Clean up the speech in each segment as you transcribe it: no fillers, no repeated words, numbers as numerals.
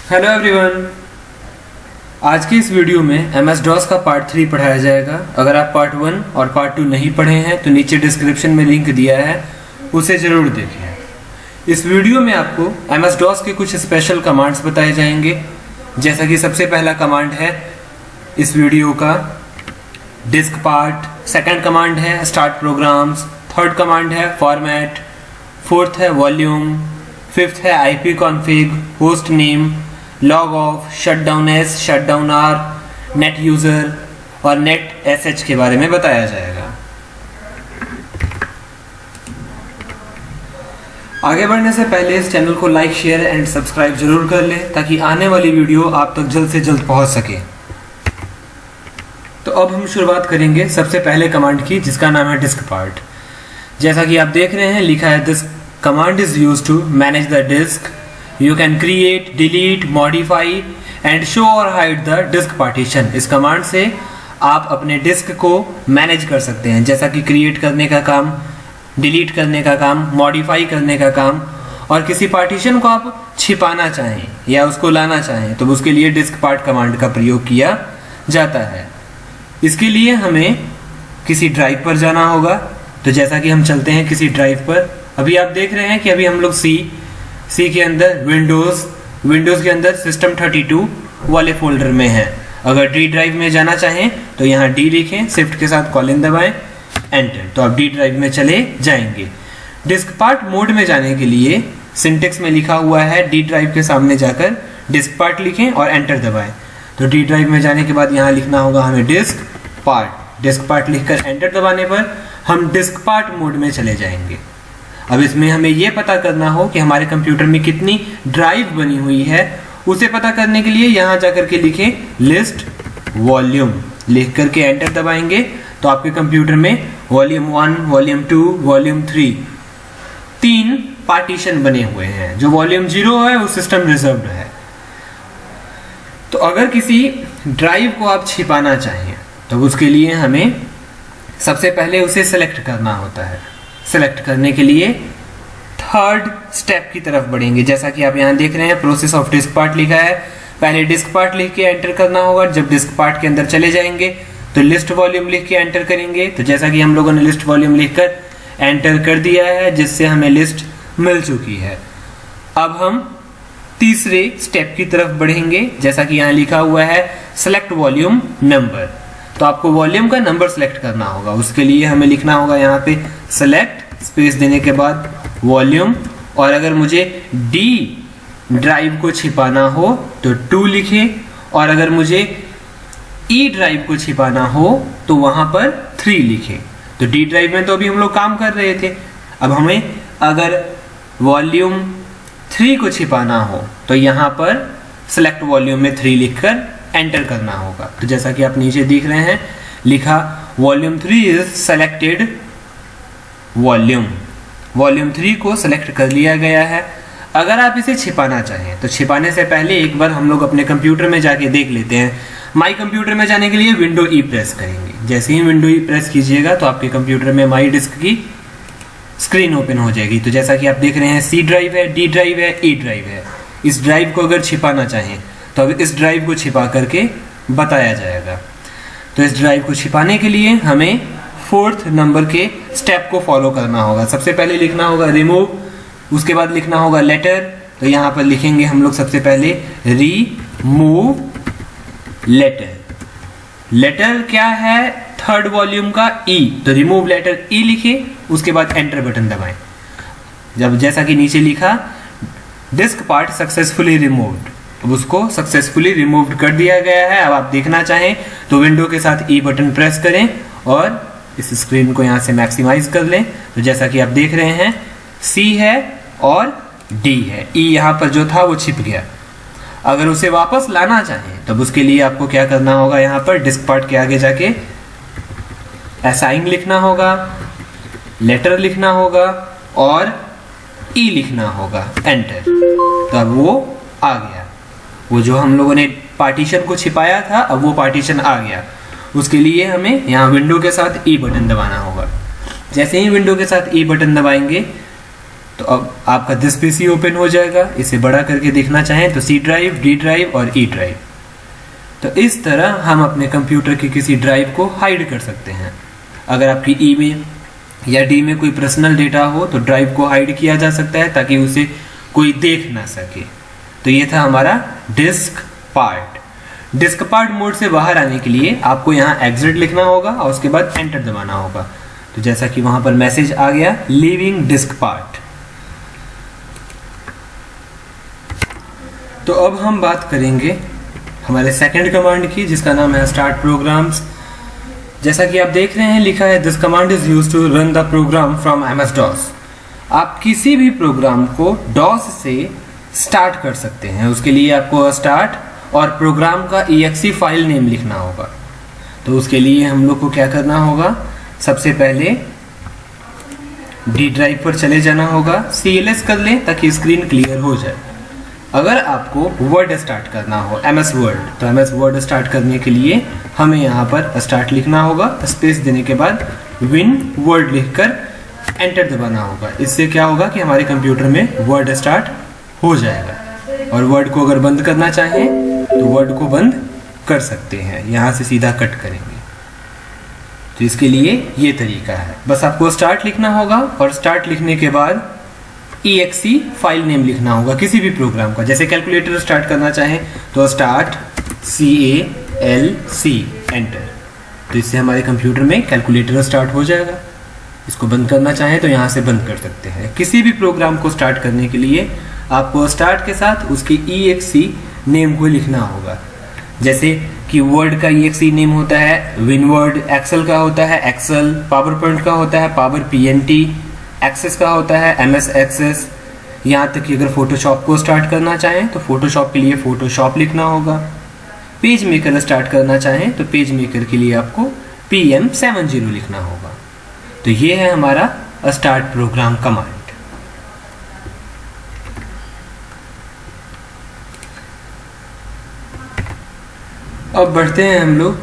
Hello everyone. आज की इस वीडियो में MS DOS का पार्ट 3 पढ़ाया जाएगा। अगर आप पार्ट 1 और पार्ट 2 नहीं पढ़े हैं तो नीचे डिस्क्रिप्शन में लिंक दिया है, उसे ज़रूर देखें। इस वीडियो में आपको MS DOS के कुछ स्पेशल कमांड्स बताए जाएंगे। जैसा कि सबसे पहला कमांड है इस वीडियो का डिस्क पार्ट, सेकंड कमांड है स्टार्ट प्रोग्राम्स, थर्ड कमांड है फॉर्मेट, फोर्थ है वॉल्यूम, फिफ्थ है IP config, host name, log off, shutdown S, shutdown R, net user और नेट SH के बारे में बताया जाएगा। आगे बढ़ने से पहले इस चैनल को लाइक, शेयर एंड सब्सक्राइब जरूर कर लें ताकि आने वाली वीडियो आप तक जल्द से जल्द पहुंच सके। तो अब हम शुरुआत करेंगे सबसे पहले कमांड की, जिसका नाम है डिस्क पार्ट। जैसा कि आप देख रहे हैं लिखा है this command is used to manage the disk. You can create, delete, modify and show or hide the disk partition। इस कमांड से आप अपने डिस्क को मैनेज कर सकते हैं, जैसा कि क्रिएट करने का काम, डिलीट करने का काम, मॉडिफाई करने का काम, और किसी पार्टीशन को आप छिपाना चाहें या उसको लाना चाहें तो उसके लिए डिस्क पार्ट कमांड का प्रयोग किया जाता है। इसके लिए हमें किसी ड्राइव पर जाना होगा। तो जैसा कि हम चलते हैं किसी ड्राइव पर। अभी आप देख रहे हैं कि अभी हम लोग सी के अंदर विंडोज़ के अंदर सिस्टम 32 वाले फोल्डर में है। अगर डी ड्राइव में जाना चाहें तो यहाँ डी लिखें, शिफ्ट के साथ कॉलन दबाएं, एंटर, तो आप डी ड्राइव में चले जाएंगे। डिस्क पार्ट मोड में जाने के लिए सिंटेक्स में लिखा हुआ है डी ड्राइव के सामने जाकर डिस्क पार्ट लिखें और एंटर दबाएं। तो डी ड्राइव में जाने के बाद यहाँ लिखना होगा हमें डिस्क पार्ट। डिस्क पार्ट लिखकर एंटर दबाने पर हम डिस्क पार्ट मोड में चले जाएंगे। अब इसमें हमें यह पता करना हो कि हमारे कंप्यूटर में कितनी ड्राइव बनी हुई है। उसे पता करने के लिए यहाँ जाकर के लिखें लिस्ट वॉल्यूम, लिख करके एंटर दबाएंगे तो आपके कंप्यूटर में वॉल्यूम 1, वॉल्यूम 2, वॉल्यूम 3 तीन पार्टीशन बने हुए हैं। जो वॉल्यूम 0 है वो सिस्टम रिजर्व्ड है। तो अगर किसी ड्राइव को आप छिपाना चाहें तो उसके लिए हमें सबसे पहले उसे सेलेक्ट करना होता है। सेलेक्ट करने के लिए थर्ड स्टेप की तरफ बढ़ेंगे। जैसा कि आप यहाँ देख रहे हैं प्रोसेस ऑफ डिस्क पार्ट लिखा है। पहले डिस्क पार्ट लिख के एंटर करना होगा। जब डिस्क पार्ट के अंदर चले जाएंगे तो लिस्ट वॉल्यूम लिख के एंटर करेंगे। तो जैसा कि हम लोगों ने लिस्ट वॉल्यूम लिखकर एंटर कर दिया है, जिससे हमें लिस्ट मिल चुकी है। अब हम तीसरे स्टेप की तरफ बढ़ेंगे। जैसा कि यहाँ लिखा हुआ है सेलेक्ट वॉल्यूम नंबर, तो आपको वॉल्यूम का नंबर सेलेक्ट करना होगा। उसके लिए हमें लिखना होगा यहाँ पे सेलेक्ट, स्पेस देने के बाद वॉल्यूम, और अगर मुझे डी ड्राइव को छिपाना हो तो 2 लिखें, और अगर मुझे ई ड्राइव को छिपाना हो तो वहां पर 3 लिखें। तो डी ड्राइव में तो अभी हम लोग काम कर रहे थे। अब हमें अगर वॉल्यूम 3 को छिपाना हो तो यहाँ पर सेलेक्ट वॉल्यूम में 3 लिखकर एंटर करना होगा। तो जैसा कि आप नीचे देख रहे हैं लिखा volume 3 is selected volume. Volume 3 को सेलेक्ट कर लिया गया है। अगर आप इसे छिपाना चाहें तो छिपाने से पहले एक बार हम लोग अपने कंप्यूटर में जाके देख लेते हैं। माई कंप्यूटर में जाने के लिए विंडो ई प्रेस करेंगे। जैसे ही विंडो ई प्रेस कीजिएगा तो आपके कंप्यूटर में माई डिस्क की स्क्रीन ओपन हो जाएगी। तो जैसा कि आप देख रहे हैं सी ड्राइव है, डी ड्राइव है, ई ड्राइव है। इस ड्राइव को अगर छिपाना चाहें तो अब इस ड्राइव को छिपा करके बताया जाएगा। तो इस ड्राइव को छिपाने के लिए हमें 4th नंबर के स्टेप को फॉलो करना होगा। सबसे पहले लिखना होगा रिमूव, उसके बाद लिखना होगा लेटर। तो यहाँ पर लिखेंगे हम लोग सबसे पहले रिमूव लेटर। लेटर क्या है? थर्ड वॉल्यूम का ई, तो रिमूव लेटर ई लिखे, उसके बाद एंटर बटन दबाएं। जब जैसा कि नीचे लिखा डिस्क पार्ट सक्सेसफुली रिमूव्ड, अब उसको सक्सेसफुली रिमूव्ड कर दिया गया है। अब आप देखना चाहें तो विंडो के साथ ई बटन प्रेस करें और इस स्क्रीन को यहाँ से मैक्सिमाइज कर लें। तो जैसा कि आप देख रहे हैं सी है और डी है, ई यहाँ पर जो था वो छिप गया। अगर उसे वापस लाना चाहें तब उसके लिए आपको क्या करना होगा, यहाँ पर डिस्क पार्ट के आगे जाके असाइन लिखना होगा, लेटर लिखना होगा और ई लिखना होगा, एंटर। तब वो आ गया। वो जो हम लोगों ने पार्टीशन को छिपाया था अब वो पार्टीशन आ गया। उसके लिए हमें यहाँ विंडो के साथ ई बटन दबाना होगा। जैसे ही विंडो के साथ ई बटन दबाएंगे तो अब आपका दिस पीसी ओपन हो जाएगा। इसे बड़ा करके देखना चाहें तो सी ड्राइव, डी ड्राइव और ई ड्राइव। तो इस तरह हम अपने कंप्यूटर की किसी ड्राइव को हाइड कर सकते हैं। अगर आपकी ई में या डी में कोई पर्सनल डेटा हो तो ड्राइव को हाइड किया जा सकता है ताकि उसे कोई देख ना सके। तो ये था हमारा disk part. Disk part mode से बाहर आने के लिए आपको यहाँ एग्जिट लिखना होगा और उसके बाद एंटर दबाना होगा। तो जैसा कि वहां पर मैसेज आ गया, लीविंग डिस्क पार्ट। तो अब हम बात करेंगे हमारे सेकंड कमांड की, जिसका नाम है स्टार्ट प्रोग्राम्स। जैसा कि आप देख रहे हैं लिखा है this command is used to run the program from MS DOS। आप किसी भी प्रोग्राम को DOS से स्टार्ट कर सकते हैं। उसके लिए आपको स्टार्ट और प्रोग्राम का exe फाइल नेम लिखना होगा। तो उसके लिए हम लोग को क्या करना होगा, सबसे पहले डी ड्राइव पर चले जाना होगा। CLS कर लें ताकि स्क्रीन क्लियर हो जाए। अगर आपको वर्ड स्टार्ट करना हो MS वर्ड, तो MS वर्ड स्टार्ट करने के लिए हमें यहाँ पर स्टार्ट लिखना होगा, स्पेस देने के बाद विन वर्ड लिखकर एंटर दबाना होगा। इससे क्या होगा कि हमारे कंप्यूटर में वर्ड स्टार्ट हो जाएगा। और वर्ड को अगर बंद करना चाहें तो वर्ड को बंद कर सकते हैं, यहाँ से सीधा कट करेंगे। तो इसके लिए ये तरीका है, बस आपको स्टार्ट लिखना होगा और स्टार्ट लिखने के बाद exe फाइल नेम लिखना होगा किसी भी प्रोग्राम का। जैसे कैलकुलेटर स्टार्ट करना चाहें तो स्टार्ट CALC एंटर। तो इससे हमारे कंप्यूटर में कैलकुलेटर स्टार्ट हो जाएगा। इसको बंद करना चाहें तो यहाँ से बंद कर सकते हैं। किसी भी प्रोग्राम को स्टार्ट करने के लिए आपको स्टार्ट के साथ उसके exe नेम को लिखना होगा। जैसे कि वर्ड का exe नेम होता है विनवर्ड, एक्सेल का होता है एक्सेल, पावर पॉइंट का होता है पावर PNT, एक्सेस का होता है MS एक्सेस। यहाँ तक कि अगर फोटोशॉप को स्टार्ट करना चाहें तो फोटोशॉप के लिए फोटोशॉप लिखना होगा। पेज मेकर स्टार्ट करना चाहें तो पेज मेकर के लिए आपको PM70 लिखना होगा। तो ये है हमारा स्टार्ट प्रोग्राम कमांड। अब बढ़ते हैं हम लोग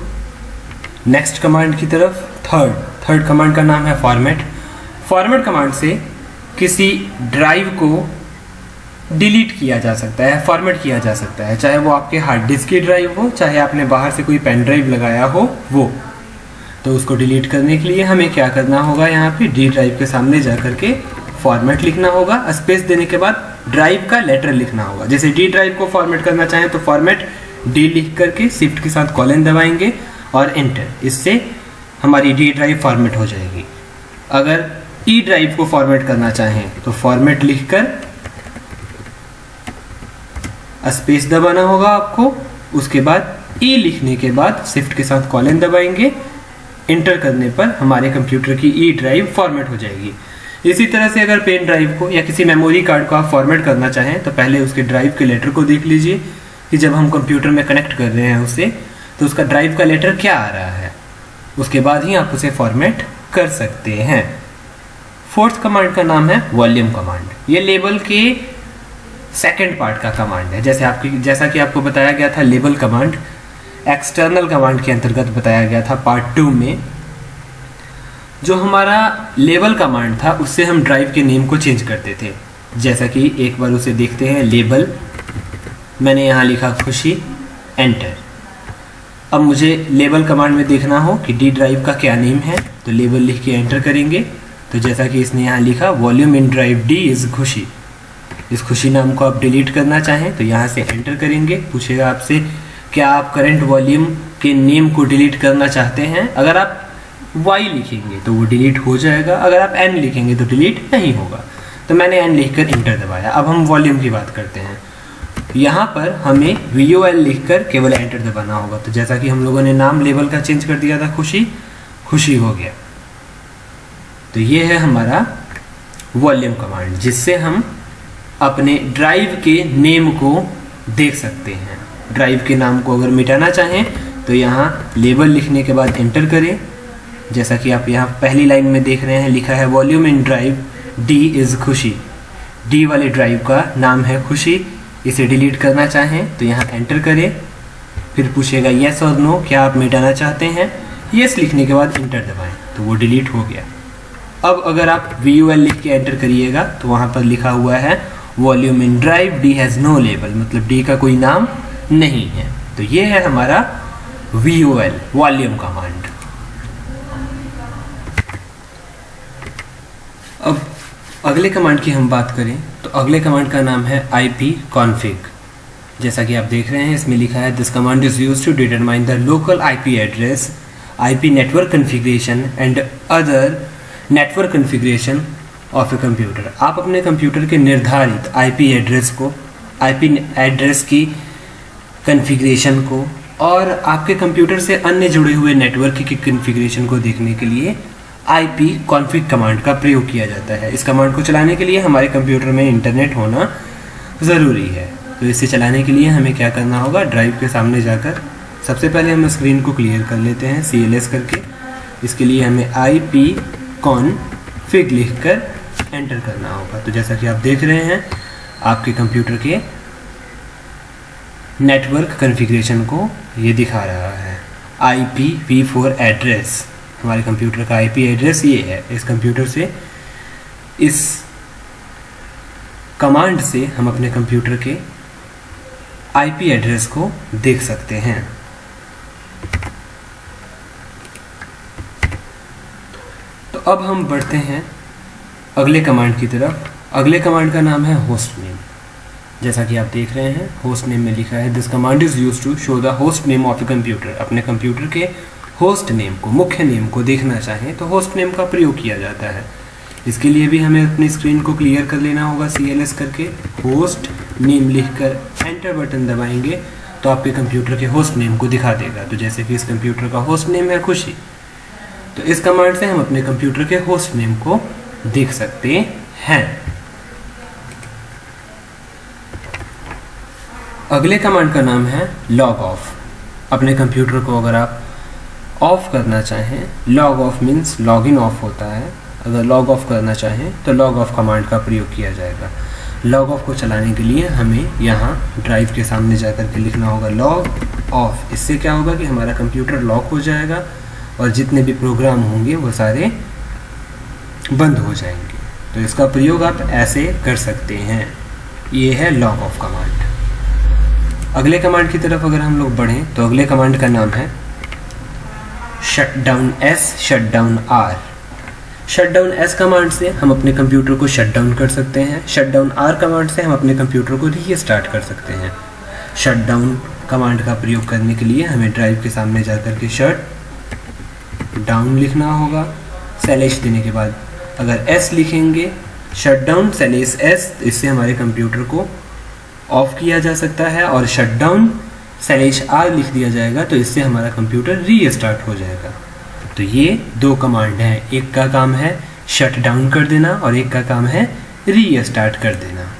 नेक्स्ट कमांड की तरफ। थर्ड कमांड का नाम है फॉर्मेट। फॉर्मेट कमांड से किसी ड्राइव को डिलीट किया जा सकता है, फॉर्मेट किया जा सकता है, चाहे वो आपके हार्ड डिस्क की ड्राइव हो, चाहे आपने बाहर से कोई पेन ड्राइव लगाया हो वो। तो उसको डिलीट करने के लिए हमें क्या करना होगा, यहाँ पे डी ड्राइव के सामने जा करके फॉर्मेट लिखना होगा। स्पेस देने के बाद ड्राइव का लेटर लिखना होगा। जैसे डी ड्राइव को फॉर्मेट करना चाहें तो फॉर्मेट डी लिख करके शिफ्ट के साथ कॉलन दबाएंगे और एंटर। इससे हमारी डी ड्राइव फॉर्मेट हो जाएगी। अगर ई ड्राइव को फॉर्मेट करना चाहें तो फॉर्मेट लिखकर स्पेस दबाना होगा आपको। उसके बाद ई लिखने के बाद शिफ्ट के साथ कॉलन दबाएंगे। एंटर करने पर हमारे कंप्यूटर की ई ड्राइव फॉर्मेट हो जाएगी। इसी तरह से अगर पेन ड्राइव को या किसी मेमोरी कार्ड को आप फॉर्मेट करना चाहें तो पहले उसके ड्राइव के लेटर को देख लीजिए कि जब हम कंप्यूटर में कनेक्ट कर रहे हैं उसे, तो उसका ड्राइव का लेटर क्या आ रहा है। उसके बाद ही आप उसे फॉर्मेट कर सकते हैं। फोर्थ कमांड का नाम है वॉल्यूम कमांड। ये लेबल के सेकंड पार्ट का कमांड है। जैसा कि आपको बताया गया था लेबल कमांड एक्सटर्नल कमांड के अंतर्गत बताया गया था पार्ट 2 में। जो हमारा लेबल कमांड था उससे हम ड्राइव के नेम को चेंज करते थे। जैसा कि एक बार उसे देखते हैं। लेबल, मैंने यहाँ लिखा खुशी, एंटर। अब मुझे लेबल कमांड में देखना हो कि डी ड्राइव का क्या नेम है तो लेबल लिख के एंटर करेंगे। तो जैसा कि इसने यहाँ लिखा volume in drive D is खुशी। इस खुशी नाम को आप डिलीट करना चाहें तो यहाँ से एंटर करेंगे। पूछेगा आपसे क्या आप करंट वॉल्यूम के नेम को डिलीट करना चाहते हैं। अगर आप Y लिखेंगे तो वो डिलीट हो जाएगा, अगर आप N लिखेंगे तो डिलीट नहीं होगा। तो मैंने N लिखकर इंटर दबाया। अब हम वॉल्यूम की बात करते हैं। यहाँ पर हमें VOL लिखकर केवल एंटर दबाना होगा। तो जैसा कि हम लोगों ने नाम लेबल का चेंज कर दिया था खुशी, खुशी हो गया। तो ये है हमारा वॉल्यूम कमांड जिससे हम अपने ड्राइव के नेम को देख सकते हैं। ड्राइव के नाम को अगर मिटाना चाहें तो यहाँ लेबल लिखने के बाद एंटर करें। जैसा कि आप यहाँ पहली लाइन में देख रहे हैं लिखा है volume in drive D is खुशी। डी वाले ड्राइव का नाम है खुशी। इसे डिलीट करना चाहें तो यहाँ एंटर करें। फिर पूछेगा येस और नो, क्या आप मिटाना चाहते हैं। येस लिखने के बाद एंटर दबाएं तो वो डिलीट हो गया। अब अगर आप VUL लिख के एंटर करिएगा तो वहाँ पर लिखा हुआ है volume in drive, D has no label, मतलब D का कोई नाम नहीं है। तो ये है हमारा VUL वॉल्यूम कमांड। अब अगले कमांड की हम बात करें तो अगले कमांड का नाम है ipconfig। जैसा कि आप देख रहे हैं इसमें लिखा है this command is used to determine the local IP address, IP network configuration and other network configuration of a computer. आप अपने कंप्यूटर के निर्धारित IP एड्रेस को, IP एड्रेस की कॉन्फ़िगरेशन को और आपके कंप्यूटर से अन्य जुड़े हुए नेटवर्क की कॉन्फ़िगरेशन को देखने के लिए ipconfig कमांड का प्रयोग किया जाता है। इस कमांड को चलाने के लिए हमारे कंप्यूटर में इंटरनेट होना ज़रूरी है। तो इसे चलाने के लिए हमें क्या करना होगा, ड्राइव के सामने जाकर सबसे पहले हम स्क्रीन को क्लियर कर लेते हैं CLS करके। इसके लिए हमें ipconfig लिखकर एंटर करना होगा। तो जैसा कि आप देख रहे हैं आपके कंप्यूटर के नेटवर्क कॉन्फ़िगरेशन को ये दिखा रहा है। IPv4 एड्रेस, हमारे कंप्यूटर का IP एड्रेस ये है। इस कंप्यूटर से, इस कमांड से हम अपने कंप्यूटर के IP एड्रेस को देख सकते हैं। तो अब हम बढ़ते हैं अगले कमांड की तरफ। अगले कमांड का नाम है होस्ट नेम। जैसा कि आप देख रहे हैं होस्ट नेम में लिखा है this command is used to show the host name of a computer. अपने कंप्यूटर के होस्ट नेम को, मुख्य नेम को देखना चाहें तो होस्ट नेम का प्रयोग किया जाता है। इसके लिए भी हमें अपनी स्क्रीन को क्लियर कर लेना होगा CLS करके। होस्ट नेम लिखकर एंटर बटन दबाएंगे तो आपके कंप्यूटर के होस्ट नेम को दिखा देगा। तो जैसे कि इस कंप्यूटर का होस्ट नेम है खुशी, तो इस कमांड से हम अपने कंप्यूटर के होस्ट नेम को देख सकते हैं। अगले कमांड का नाम है लॉग ऑफ। अपने कंप्यूटर को अगर आप ऑफ करना चाहें, log of means log in of होता है, अगर लॉग ऑफ करना चाहें तो लॉग ऑफ कमांड का प्रयोग किया जाएगा। लॉग ऑफ को चलाने के लिए हमें यहाँ ड्राइव के सामने जाकर के लिखना होगा लॉग ऑफ। इससे क्या होगा कि हमारा कंप्यूटर लॉक हो जाएगा और जितने भी प्रोग्राम होंगे वो सारे बंद हो जाएंगे। तो इसका प्रयोग आप ऐसे कर सकते हैं। ये है लॉग ऑफ कमांड। अगले कमांड की तरफ अगर हम लोग बढ़ें तो अगले कमांड का नाम है shutdown S, shutdown R। Shutdown S command से हम अपने कंप्यूटर को शटडाउन कर सकते हैं। शटडाउन R कमांड से हम अपने कंप्यूटर को रीस्टार्ट कर सकते हैं। शटडाउन कमांड का प्रयोग करने के लिए हमें ड्राइव के सामने जाकर के शट डाउन लिखना होगा। स्लैश देने के बाद अगर S लिखेंगे, शटडाउन स्लैश S, इससे हमारे कंप्यूटर को ऑफ किया जा सकता है। और शटडाउन स्लैश R लिख दिया जाएगा तो इससे हमारा कंप्यूटर रीस्टार्ट हो जाएगा। तो ये दो कमांड हैं, एक का काम है शट डाउन कर देना और एक का काम है रीस्टार्ट कर देना।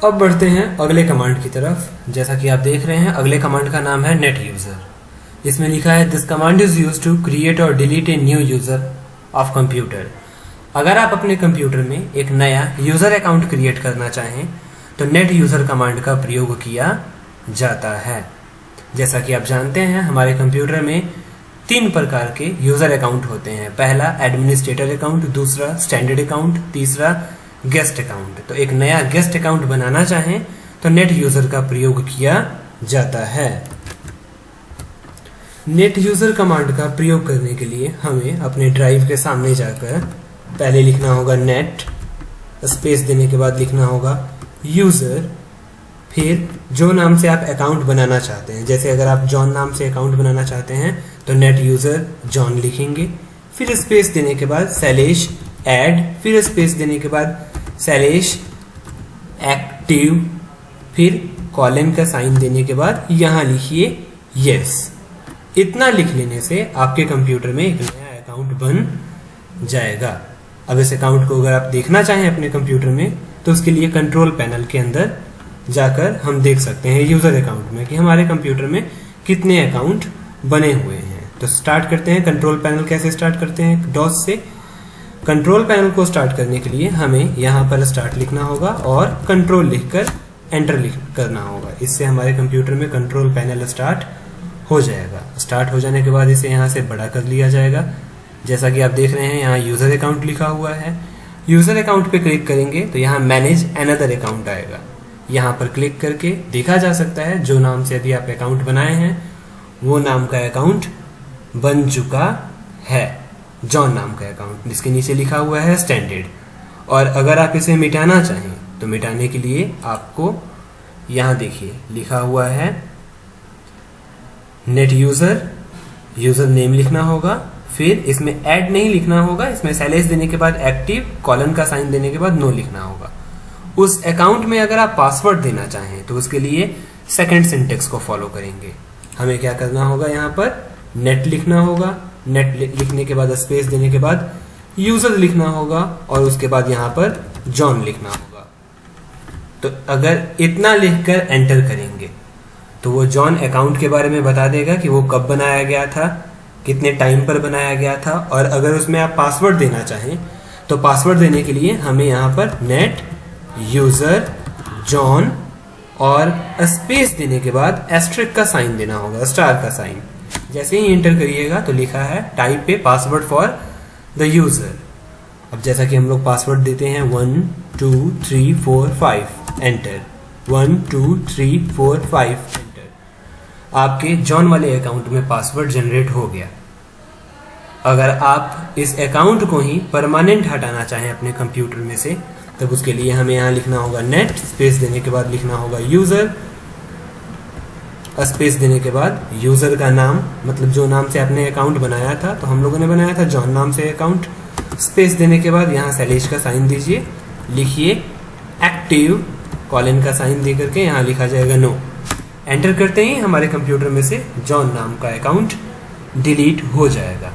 अब बढ़ते हैं अगले कमांड की तरफ। जैसा कि आप देख रहे हैं अगले कमांड का नाम है नेट यूजर। इसमें लिखा है this command is used to create और delete a new user of computer. अगर आप अपने कंप्यूटर में एक नया यूजर अकाउंट क्रिएट करना चाहें तो नेट यूजर कमांड का प्रयोग किया जाता है। जैसा कि आप जानते हैं हमारे कंप्यूटर में 3 प्रकार के यूजर अकाउंट होते हैं। पहला एडमिनिस्ट्रेटर अकाउंट, दूसरा स्टैंडर्ड अकाउंट, तीसरा गेस्ट अकाउंट। तो एक नया गेस्ट अकाउंट बनाना चाहें तो नेट यूजर का प्रयोग किया जाता है। नेट यूजर कमांड का प्रयोग करने के लिए हमें अपने ड्राइव के सामने जाकर पहले लिखना होगा नेट, स्पेस देने के बाद लिखना होगा यूजर, फिर जो नाम से आप अकाउंट बनाना चाहते हैं। जैसे अगर आप जॉन नाम से अकाउंट बनाना चाहते हैं तो नेट यूजर जॉन लिखेंगे, फिर स्पेस देने के बाद स्लैश ऐड, फिर स्पेस देने के बाद स्लैश एक्टिव, फिर कॉलन का साइन देने के बाद यहाँ लिखिए यस। इतना लिख लेने से आपके कंप्यूटर में एक नया अकाउंट बन जाएगा। अब इस अकाउंट को अगर आप देखना चाहें अपने कंप्यूटर में तो उसके लिए कंट्रोल पैनल के अंदर जाकर हम देख सकते हैं यूजर अकाउंट में कि हमारे कंप्यूटर में कितने अकाउंट बने हुए हैं। तो स्टार्ट करते हैं। कंट्रोल पैनल कैसे स्टार्ट करते हैं? डॉस से। कंट्रोल पैनल को स्टार्ट करने के लिए हमें यहाँ पर स्टार्ट लिखना होगा और कंट्रोल लिखकर एंटर करना होगा। इससे हमारे कंप्यूटर में कंट्रोल पैनल स्टार्ट हो जाएगा। स्टार्ट हो जाने के बाद इसे यहाँ से बड़ा कर लिया जाएगा। जैसा कि आप देख रहे हैं यहाँ यूज़र अकाउंट लिखा हुआ है। यूज़र अकाउंट पे क्लिक करेंगे तो यहाँ मैनेज अनदर अकाउंट आएगा। यहाँ पर क्लिक करके देखा जा सकता है जो नाम से अभी आप अकाउंट बनाए हैं वो नाम का अकाउंट बन चुका है, जॉन नाम का अकाउंट, जिसके नीचे लिखा हुआ है स्टैंडर्ड। और अगर आप इसे मिटाना चाहें तो मिटाने के लिए आपको यहाँ देखिए लिखा हुआ है नेट यूज़र नेम लिखना होगा। फिर इसमें ऐड नहीं लिखना होगा, इसमें स्लैश देने के बाद एक्टिव कॉलन का साइन देने के बाद नो लिखना होगा। उस अकाउंट में अगर आप पासवर्ड देना चाहें तो उसके लिए सेकंड सिंटेक्स को फॉलो करेंगे। हमें क्या करना होगा, यहाँ पर नेट लिखना होगा। नेट लिखने के बाद स्पेस देने के बाद यूजर लिखना होगा और उसके बाद यहाँ पर जॉन लिखना होगा। तो अगर इतना लिखकर एंटर करेंगे तो वो जॉन अकाउंट के बारे में बता देगा कि वो कब बनाया गया था, कितने टाइम पर बनाया गया था। और अगर उसमें आप पासवर्ड देना चाहें तो पासवर्ड देने के लिए हमें यहाँ पर नेट यूजर जॉन और स्पेस देने के बाद एस्ट्रिक का साइन देना होगा, स्टार का साइन। जैसे ही एंटर करिएगा तो लिखा है टाइप पे पासवर्ड फॉर द यूजर। अब जैसा कि हम लोग पासवर्ड देते हैं 1 2 3 4 5 एंटर, 1 2 3 4 5 एंटर। आपके जॉन वाले अकाउंट में पासवर्ड जनरेट हो गया। अगर आप इस अकाउंट को ही परमानेंट हटाना चाहें अपने कंप्यूटर में से तब उसके लिए हमें यहाँ लिखना होगा नेट स्पेस देने के बाद लिखना होगा यूजर, स्पेस देने के बाद यूजर का नाम, मतलब जो नाम से आपने अकाउंट बनाया था, तो हम लोगों ने बनाया था जॉन नाम से अकाउंट। स्पेस देने के बाद यहाँ स्लैश का साइन दीजिए, लिखिए एक्टिव कॉलन का साइन दे करके यहाँ लिखा जाएगा नो। एंटर करते ही हमारे कंप्यूटर में से जॉन नाम का अकाउंट डिलीट हो जाएगा।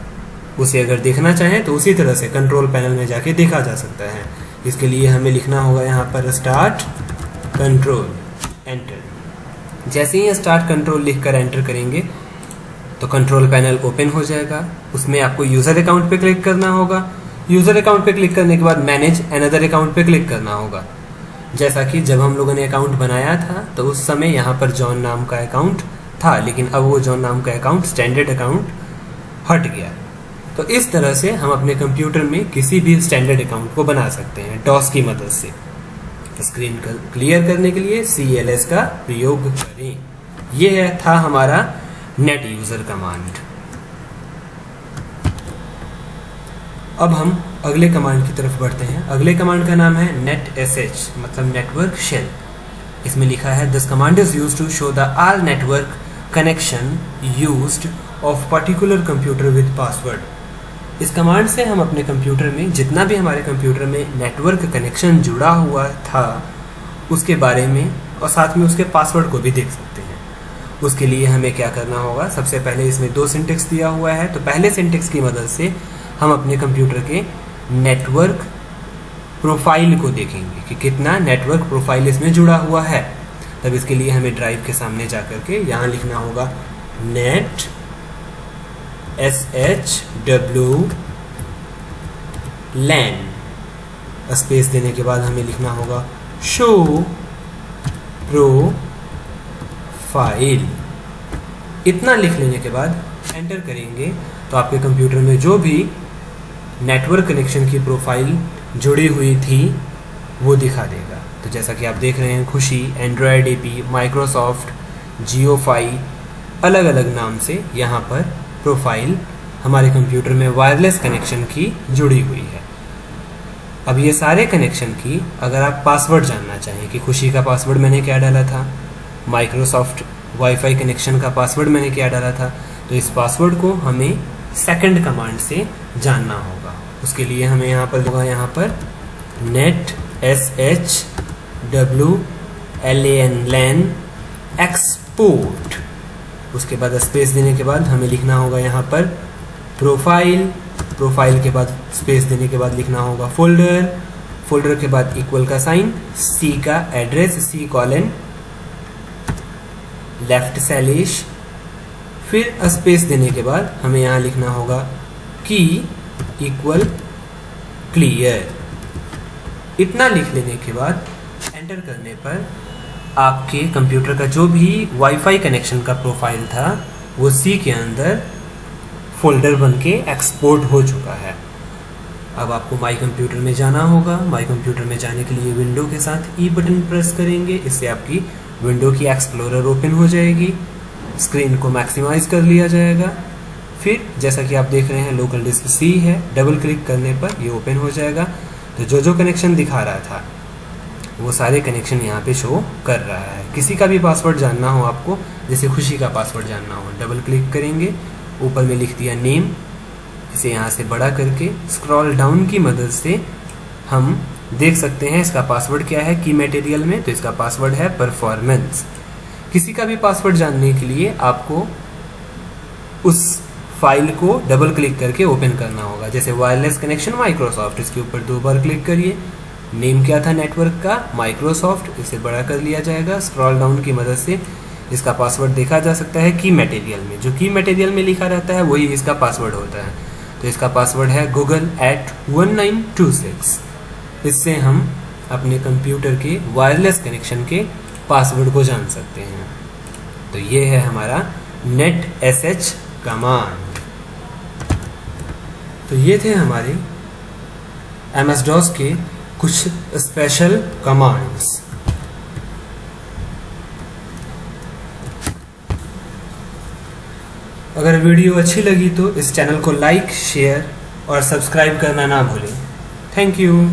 उसे अगर देखना चाहें तो उसी तरह से कंट्रोल पैनल में जाके देखा जा सकता है। इसके लिए हमें लिखना होगा यहाँ पर स्टार्ट कंट्रोल, एंटर। जैसे ही स्टार्ट कंट्रोल लिखकर एंटर करेंगे तो कंट्रोल पैनल ओपन हो जाएगा। उसमें आपको यूज़र अकाउंट पे क्लिक करना होगा। यूज़र अकाउंट पे क्लिक करने के बाद मैनेज अनदर अकाउंट पे क्लिक करना होगा। जैसा कि जब हम लोगों ने अकाउंट बनाया था तो उस समय यहाँ पर जॉन नाम का अकाउंट था, लेकिन अब वो जॉन नाम का अकाउंट स्टैंडर्ड अकाउंट हट गया। तो इस तरह से हम अपने कंप्यूटर में किसी भी स्टैंडर्ड अकाउंट को बना सकते हैं डॉस की मदद से। स्क्रीन को क्लियर करने के लिए CLS का प्रयोग करें। ये था हमारा नेट यूजर कमांड। अब हम अगले कमांड की तरफ बढ़ते हैं। अगले कमांड का नाम है नेट SH, मतलब नेटवर्क शेल। इसमें लिखा है this command is used to show the all network connection used of particular computer with password. इस कमांड से हम अपने कंप्यूटर में जितना भी हमारे कंप्यूटर में नेटवर्क कनेक्शन जुड़ा हुआ था उसके बारे में और साथ में उसके पासवर्ड को भी देख सकते हैं। उसके लिए हमें क्या करना होगा, सबसे पहले इसमें 2 सिंटेक्स दिया हुआ है, तो पहले सिंटेक्स की मदद से हम अपने कंप्यूटर के नेटवर्क प्रोफाइल को देखेंगे कि कितना नेटवर्क प्रोफाइल इसमें जुड़ा हुआ है। तब इसके लिए हमें ड्राइव के सामने जा करके यहाँ लिखना होगा नेट SHW LAN, स्पेस देने के बाद हमें लिखना होगा शो प्रोफाइल। इतना लिख लेने के बाद एंटर करेंगे तो आपके कंप्यूटर में जो भी नेटवर्क कनेक्शन की प्रोफाइल जुड़ी हुई थी वो दिखा देगा। तो जैसा कि आप देख रहे हैं खुशी, एंड्रॉयड AP, माइक्रोसॉफ्ट, जियोफाई, अलग अलग नाम से यहाँ पर प्रोफाइल हमारे कंप्यूटर में वायरलेस कनेक्शन की जुड़ी हुई है। अब ये सारे कनेक्शन की अगर आप पासवर्ड जानना चाहें कि खुशी का पासवर्ड मैंने क्या डाला था, माइक्रोसॉफ्ट वाईफाई कनेक्शन का पासवर्ड मैंने क्या डाला था, तो इस पासवर्ड को हमें सेकंड कमांड से जानना होगा। उसके लिए हमें यहाँ पर होगा यहाँ पर नेट SHW LAN एक्सपोर्ट। उसके बाद स्पेस देने के बाद हमें लिखना होगा यहाँ पर प्रोफाइल के बाद स्पेस देने के बाद लिखना होगा फोल्डर के बाद इक्वल का साइन, C का address, C colon left slash, फिर स्पेस देने के बाद हमें यहाँ लिखना होगा की इक्वल क्लियर। इतना लिख लेने के बाद एंटर करने पर आपके कंप्यूटर का जो भी वाईफाई कनेक्शन का प्रोफाइल था वो सी के अंदर फोल्डर बन के एक्सपोर्ट हो चुका है। अब आपको माई कंप्यूटर में जाना होगा। माई कंप्यूटर में जाने के लिए विंडो के साथ ई बटन प्रेस करेंगे, इससे आपकी विंडो की एक्सप्लोरर ओपन हो जाएगी। स्क्रीन को मैक्सिमाइज कर लिया जाएगा। फिर जैसा कि आप देख रहे हैं लोकल डिस्क सी है, डबल क्लिक करने पर ये ओपन हो जाएगा। तो जो कनेक्शन दिखा रहा था वो सारे कनेक्शन यहाँ पे शो कर रहा है। किसी का भी पासवर्ड जानना हो आपको, जैसे खुशी का पासवर्ड जानना हो, डबल क्लिक करेंगे, ऊपर में लिख दिया नेम, इसे यहाँ से बड़ा करके स्क्रॉल डाउन की मदद से हम देख सकते हैं इसका पासवर्ड क्या है की मटेरियल में। तो इसका पासवर्ड है परफॉर्मेंस। किसी का भी पासवर्ड जानने के लिए आपको उस फाइल को डबल क्लिक करके ओपन करना होगा। जैसे वायरलेस कनेक्शन माइक्रोसॉफ्ट, इसके ऊपर 2 बार क्लिक करिए। नेम क्या था नेटवर्क का, माइक्रोसॉफ्ट, इसे बड़ा कर लिया जाएगा। स्क्रॉल डाउन की मदद से इसका पासवर्ड देखा जा सकता है की मटेरियल में। जो की मटेरियल में लिखा रहता है वही इसका पासवर्ड होता है। तो इसका पासवर्ड है google@1926। इससे हम अपने कंप्यूटर के वायरलेस कनेक्शन के पासवर्ड को जान सकते हैं। तो ये है हमारा netsh कमांड। तो ये थे हमारे MS-DOS के कुछ स्पेशल कमांड्स। अगर वीडियो अच्छी लगी तो इस चैनल को लाइक, शेयर और सब्सक्राइब करना ना भूलें। Thank you.